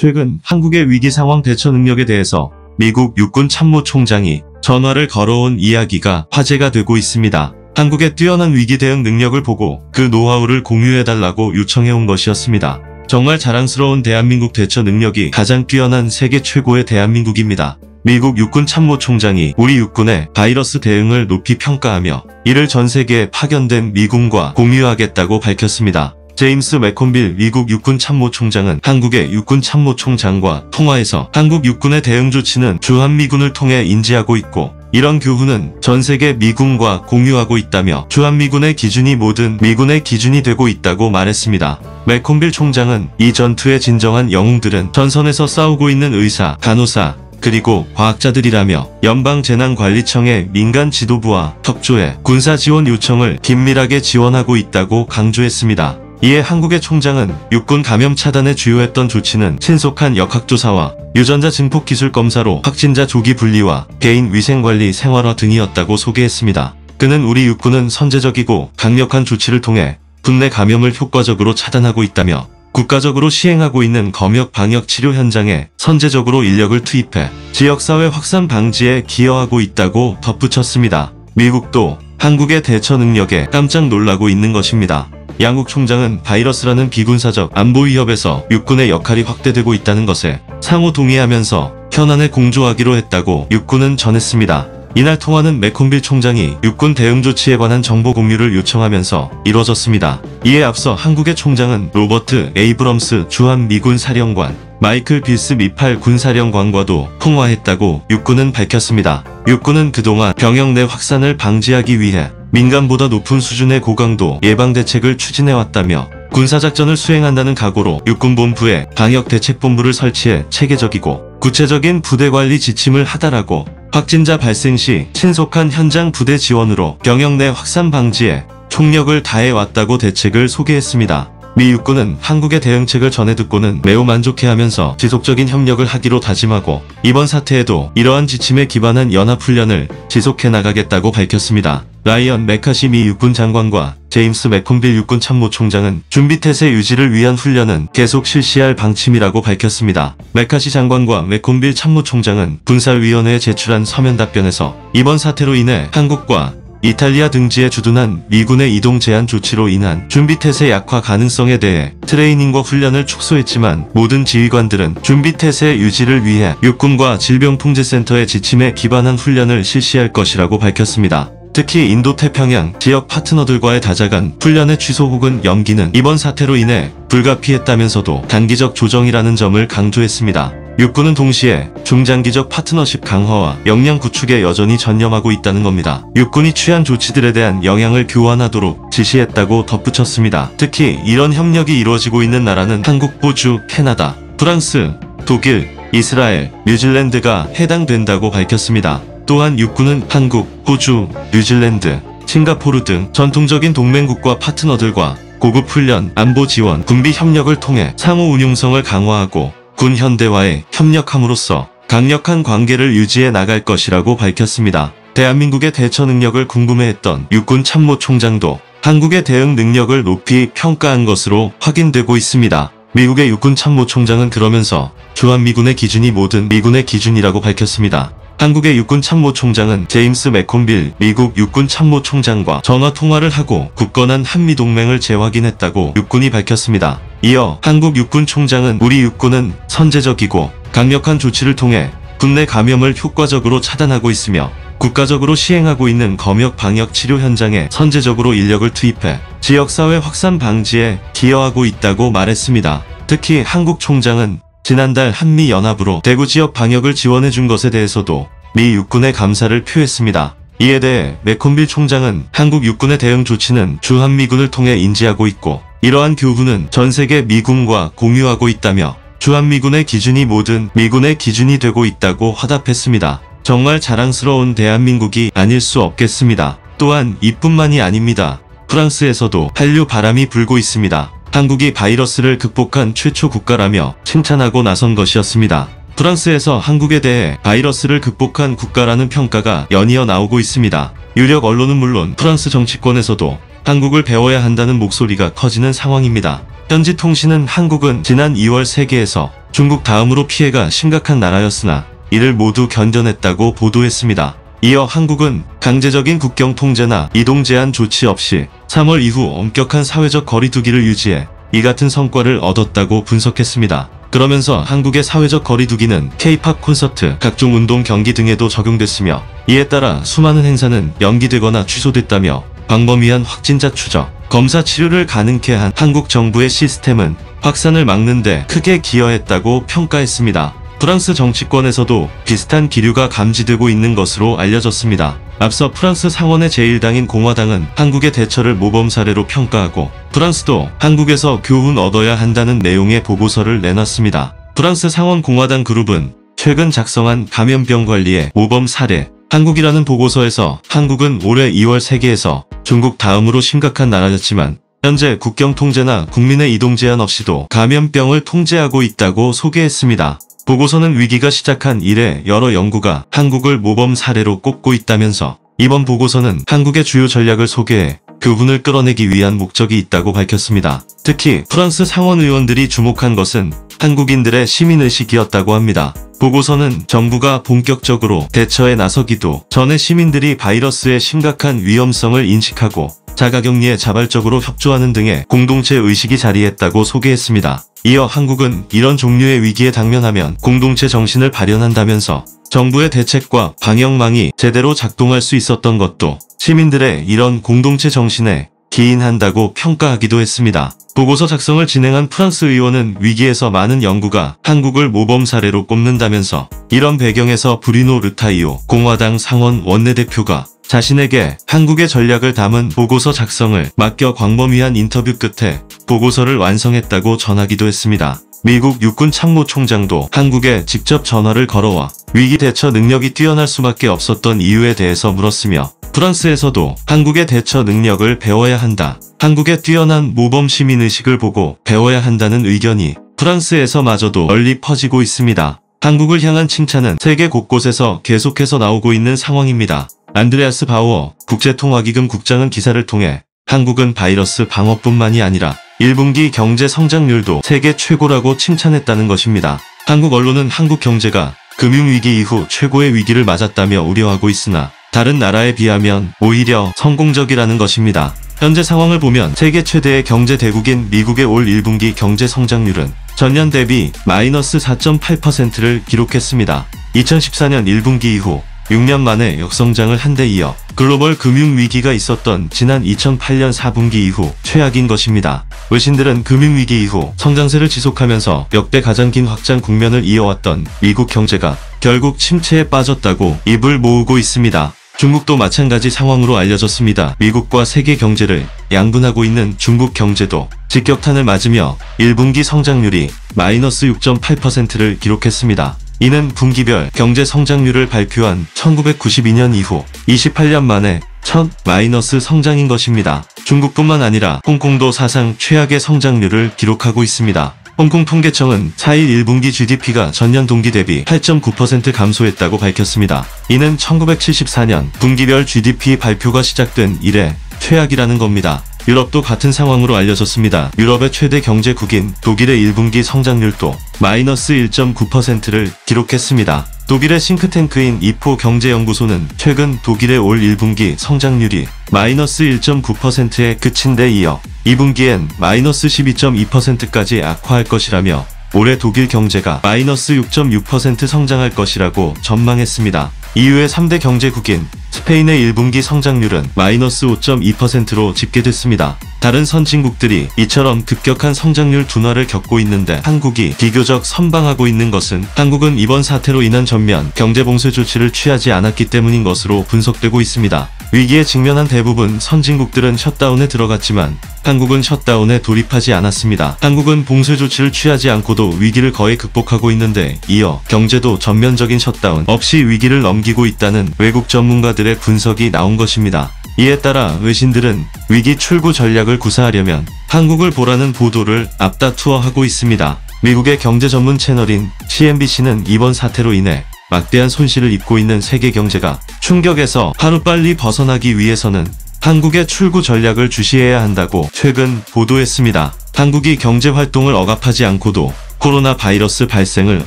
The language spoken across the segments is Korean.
최근 한국의 위기 상황 대처 능력에 대해서 미국 육군 참모총장이 전화를 걸어온 이야기가 화제가 되고 있습니다. 한국의 뛰어난 위기 대응 능력을 보고 그 노하우를 공유해달라고 요청해온 것이었습니다. 정말 자랑스러운 대한민국 대처 능력이 가장 뛰어난 세계 최고의 대한민국입니다. 미국 육군 참모총장이 우리 육군의 바이러스 대응을 높이 평가하며 이를 전 세계에 파견된 미군과 공유하겠다고 밝혔습니다. 제임스 매콤빌 미국 육군 참모총장은 한국의 육군 참모총장과 통화에서 한국 육군의 대응 조치는 주한미군을 통해 인지하고 있고 이런 교훈은 전 세계 미군과 공유하고 있다며 주한미군의 기준이 모든 미군의 기준이 되고 있다고 말했습니다. 매콤빌 총장은 이 전투의 진정한 영웅들은 전선에서 싸우고 있는 의사, 간호사, 그리고 과학자들이라며 연방재난관리청의 민간 지도부와 협조해 군사 지원 요청을 긴밀하게 지원하고 있다고 강조했습니다. 이에 한국의 총장은 육군 감염 차단에 주요했던 조치는 신속한 역학조사와 유전자 증폭 기술 검사로 확진자 조기 분리와 개인 위생관리 생활화 등이었다고 소개했습니다. 그는 우리 육군은 선제적이고 강력한 조치를 통해 국내 감염을 효과적으로 차단하고 있다며 국가적으로 시행하고 있는 검역 방역 치료 현장에 선제적으로 인력을 투입해 지역사회 확산 방지에 기여하고 있다고 덧붙였습니다. 미국도 한국의 대처 능력에 깜짝 놀라고 있는 것입니다. 양국 총장은 바이러스라는 비군사적 안보 위협에서 육군의 역할이 확대되고 있다는 것에 상호 동의하면서 현안에 공조하기로 했다고 육군은 전했습니다. 이날 통화는 매콤빌 총장이 육군 대응 조치에 관한 정보 공유를 요청하면서 이뤄졌습니다. 이에 앞서 한국의 총장은 로버트 에이브럼스 주한미군 사령관, 마이클 빌스 미팔 군사령관과도 통화했다고 육군은 밝혔습니다. 육군은 그동안 병역 내 확산을 방지하기 위해 민간보다 높은 수준의 고강도 예방대책을 추진해왔다며 군사작전을 수행한다는 각오로 육군본부에 방역대책본부를 설치해 체계적이고 구체적인 부대관리 지침을 하달하고 확진자 발생 시 신속한 현장 부대 지원으로 병역 내 확산 방지에 총력을 다해왔다고 대책을 소개했습니다. 미 육군은 한국의 대응책을 전해 듣고는 매우 만족해하면서 지속적인 협력을 하기로 다짐하고 이번 사태에도 이러한 지침에 기반한 연합훈련을 지속해 나가겠다고 밝혔습니다. 라이언 메카시 미 육군 장관과 제임스 매콤빌 육군 참모총장은 준비태세 유지를 위한 훈련은 계속 실시할 방침이라고 밝혔습니다. 메카시 장관과 매콤빌 참모총장은 군사위원회에 제출한 서면 답변에서 이번 사태로 인해 한국과 이탈리아 등지에 주둔한 미군의 이동 제한 조치로 인한 준비태세 약화 가능성에 대해 트레이닝과 훈련을 축소했지만 모든 지휘관들은 준비태세 유지를 위해 육군과 질병통제센터의 지침에 기반한 훈련을 실시할 것이라고 밝혔습니다. 특히 인도태평양 지역 파트너들과의 다자간 훈련의 취소 혹은 연기는 이번 사태로 인해 불가피했다면서도 단기적 조정이라는 점을 강조했습니다. 육군은 동시에 중장기적 파트너십 강화와 역량 구축에 여전히 전념하고 있다는 겁니다. 육군이 취한 조치들에 대한 영향을 교환하도록 지시했다고 덧붙였습니다. 특히 이런 협력이 이루어지고 있는 나라는 한국, 호주, 캐나다, 프랑스, 독일, 이스라엘, 뉴질랜드가 해당된다고 밝혔습니다. 또한 육군은 한국, 호주, 뉴질랜드, 싱가포르 등 전통적인 동맹국과 파트너들과 고급 훈련, 안보 지원, 군비 협력을 통해 상호 운용성을 강화하고 군 현대화에 협력함으로써 강력한 관계를 유지해 나갈 것이라고 밝혔습니다. 대한민국의 대처 능력을 궁금해했던 육군 참모총장도 한국의 대응 능력을 높이 평가한 것으로 확인되고 있습니다. 미국의 육군 참모총장은 그러면서 주한미군의 기준이 모든 미군의 기준이라고 밝혔습니다. 한국의 육군 참모총장은 제임스 매콤빌 미국 육군 참모총장과 전화 통화를 하고 굳건한 한미동맹을 재확인했다고 육군이 밝혔습니다. 이어 한국 육군 총장은 우리 육군은 선제적이고 강력한 조치를 통해 국내 감염을 효과적으로 차단하고 있으며 국가적으로 시행하고 있는 검역 방역 치료 현장에 선제적으로 인력을 투입해 지역사회 확산 방지에 기여하고 있다고 말했습니다. 특히 한국 총장은 지난달 한미연합으로 대구 지역 방역을 지원해준 것에 대해서도 미 육군의 감사를 표했습니다. 이에 대해 매콤빌 총장은 한국 육군의 대응 조치는 주한미군을 통해 인지하고 있고 이러한 교훈은 전 세계 미군과 공유하고 있다며 주한미군의 기준이 모든 미군의 기준이 되고 있다고 화답했습니다. 정말 자랑스러운 대한민국이 아닐 수 없겠습니다. 또한 이뿐만이 아닙니다. 프랑스에서도 한류 바람이 불고 있습니다. 한국이 바이러스를 극복한 최초 국가라며 칭찬하고 나선 것이었습니다. 프랑스에서 한국에 대해 바이러스를 극복한 국가라는 평가가 연이어 나오고 있습니다. 유력 언론은 물론 프랑스 정치권에서도 한국을 배워야 한다는 목소리가 커지는 상황입니다. 현지 통신은 한국은 지난 2월 세계에서 중국 다음으로 피해가 심각한 나라였으나 이를 모두 견뎌냈다고 보도했습니다. 이어 한국은 강제적인 국경 통제나 이동 제한 조치 없이 3월 이후 엄격한 사회적 거리두기를 유지해 이 같은 성과를 얻었다고 분석했습니다. 그러면서 한국의 사회적 거리두기는 K-팝 콘서트, 각종 운동 경기 등에도 적용됐으며 이에 따라 수많은 행사는 연기되거나 취소됐다며 광범위한 확진자 추적, 검사 치료를 가능케 한 한국 정부의 시스템은 확산을 막는 데 크게 기여했다고 평가했습니다. 프랑스 정치권에서도 비슷한 기류가 감지되고 있는 것으로 알려졌습니다. 앞서 프랑스 상원의 제1당인 공화당은 한국의 대처를 모범 사례로 평가하고 프랑스도 한국에서 교훈 얻어야 한다는 내용의 보고서를 내놨습니다. 프랑스 상원 공화당 그룹은 최근 작성한 감염병 관리의 모범 사례 한국이라는 보고서에서 한국은 올해 2월 세계에서 중국 다음으로 심각한 나라였지만 현재 국경 통제나 국민의 이동 제한 없이도 감염병을 통제하고 있다고 소개했습니다. 보고서는 위기가 시작한 이래 여러 연구가 한국을 모범 사례로 꼽고 있다면서 이번 보고서는 한국의 주요 전략을 소개해 교훈을 끌어내기 위한 목적이 있다고 밝혔습니다. 특히 프랑스 상원 의원들이 주목한 것은 한국인들의 시민의식이었다고 합니다. 보고서는 정부가 본격적으로 대처에 나서기도 전에 시민들이 바이러스의 심각한 위험성을 인식하고 자가격리에 자발적으로 협조하는 등의 공동체 의식이 자리했다고 소개했습니다. 이어 한국은 이런 종류의 위기에 당면하면 공동체 정신을 발현한다면서 정부의 대책과 방역망이 제대로 작동할 수 있었던 것도 시민들의 이런 공동체 정신에 기인한다고 평가하기도 했습니다. 보고서 작성을 진행한 프랑스 의원은 위기에서 많은 연구가 한국을 모범 사례로 꼽는다면서 이런 배경에서 브리노 르타이오 공화당 상원 원내대표가 자신에게 한국의 전략을 담은 보고서 작성을 맡겨 광범위한 인터뷰 끝에 보고서를 완성했다고 전하기도 했습니다. 미국 육군 참모총장도 한국에 직접 전화를 걸어와 위기 대처 능력이 뛰어날 수밖에 없었던 이유에 대해서 물었으며 프랑스에서도 한국의 대처 능력을 배워야 한다. 한국의 뛰어난 모범 시민의식을 보고 배워야 한다는 의견이 프랑스에서마저도 널리 퍼지고 있습니다. 한국을 향한 칭찬은 세계 곳곳에서 계속해서 나오고 있는 상황입니다. 안드레아스 바우어 국제통화기금 국장은 기사를 통해 한국은 바이러스 방어뿐만이 아니라 1분기 경제 성장률도 세계 최고라고 칭찬했다는 것입니다. 한국 언론은 한국 경제가 금융위기 이후 최고의 위기를 맞았다며 우려하고 있으나 다른 나라에 비하면 오히려 성공적이라는 것입니다. 현재 상황을 보면 세계 최대의 경제 대국인 미국의 올 1분기 경제 성장률은 전년 대비 마이너스 4.8%를 기록했습니다. 2014년 1분기 이후 6년 만에 역성장을 한 데 이어 글로벌 금융위기가 있었던 지난 2008년 4분기 이후 최악인 것입니다. 외신들은 금융위기 이후 성장세를 지속하면서 역대 가장 긴 확장 국면을 이어왔던 미국 경제가 결국 침체에 빠졌다고 입을 모으고 있습니다. 중국도 마찬가지 상황으로 알려졌습니다. 미국과 세계 경제를 양분하고 있는 중국 경제도 직격탄을 맞으며 1분기 성장률이 마이너스 6.8%를 기록했습니다. 이는 분기별 경제 성장률을 발표한 1992년 이후 28년 만에 첫 마이너스 성장인 것입니다. 중국뿐만 아니라 홍콩도 사상 최악의 성장률을 기록하고 있습니다. 홍콩 통계청은 4일 1분기 GDP가 전년 동기 대비 8.9% 감소했다고 밝혔습니다. 이는 1974년 분기별 GDP 발표가 시작된 이래 최악이라는 겁니다. 유럽도 같은 상황으로 알려졌습니다. 유럽의 최대 경제국인 독일의 1분기 성장률도 마이너스 1.9%를 기록했습니다. 독일의 싱크탱크인 이포 경제연구소는 최근 독일의 올 1분기 성장률이 마이너스 1.9%에 그친 데 이어 2분기엔 마이너스 12.2%까지 악화할 것이라며 올해 독일 경제가 마이너스 6.6% 성장할 것이라고 전망했습니다. EU의 3대 경제국인 스페인의 1분기 성장률은 마이너스 5.2%로 집계됐습니다. 다른 선진국들이 이처럼 급격한 성장률 둔화를 겪고 있는데 한국이 비교적 선방하고 있는 것은 한국은 이번 사태로 인한 전면 경제봉쇄 조치를 취하지 않았기 때문인 것으로 분석되고 있습니다. 위기에 직면한 대부분 선진국들은 셧다운에 들어갔지만 한국은 셧다운에 돌입하지 않았습니다. 한국은 봉쇄 조치를 취하지 않고도 위기를 거의 극복하고 있는데 이어 경제도 전면적인 셧다운 없이 위기를 넘기고 있다는 외국 전문가들의 분석이 나온 것입니다. 이에 따라 외신들은 위기 출구 전략을 구사하려면 한국을 보라는 보도를 앞다투어 하고 있습니다. 미국의 경제 전문 채널인 CNBC는 이번 사태로 인해 막대한 손실을 입고 있는 세계 경제가 충격에서 하루빨리 벗어나기 위해서는 한국의 출구 전략을 주시해야 한다고 최근 보도했습니다. 한국이 경제 활동을 억압하지 않고도 코로나 바이러스 발생을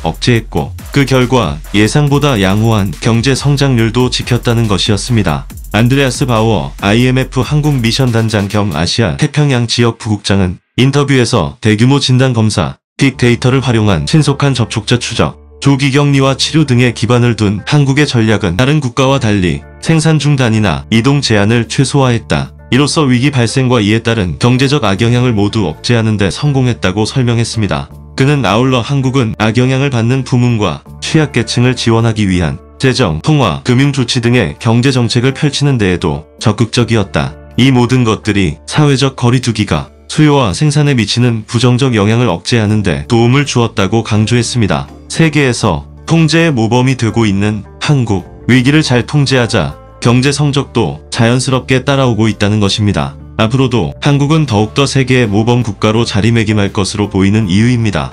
억제했고 그 결과 예상보다 양호한 경제 성장률도 지켰다는 것이었습니다. 안드레아스 바우어 IMF 한국 미션 단장 겸 아시아 태평양 지역 부국장은 인터뷰에서 대규모 진단검사, 빅데이터를 활용한 신속한 접촉자 추적, 조기 격리와 치료 등에 기반을 둔 한국의 전략은 다른 국가와 달리 생산 중단이나 이동 제한을 최소화했다. 이로써 위기 발생과 이에 따른 경제적 악영향을 모두 억제하는 데 성공했다고 설명했습니다. 그는 아울러 한국은 악영향을 받는 부문과 취약계층을 지원하기 위한 재정, 통화, 금융 조치 등의 경제정책을 펼치는 데에도 적극적이었다. 이 모든 것들이 사회적 거리두기가 수요와 생산에 미치는 부정적 영향을 억제하는 데 도움을 주었다고 강조했습니다. 세계에서 통제의 모범이 되고 있는 한국, 위기를 잘 통제하자 경제 성적도 자연스럽게 따라오고 있다는 것입니다. 앞으로도 한국은 더욱더 세계의 모범 국가로 자리매김할 것으로 보이는 이유입니다.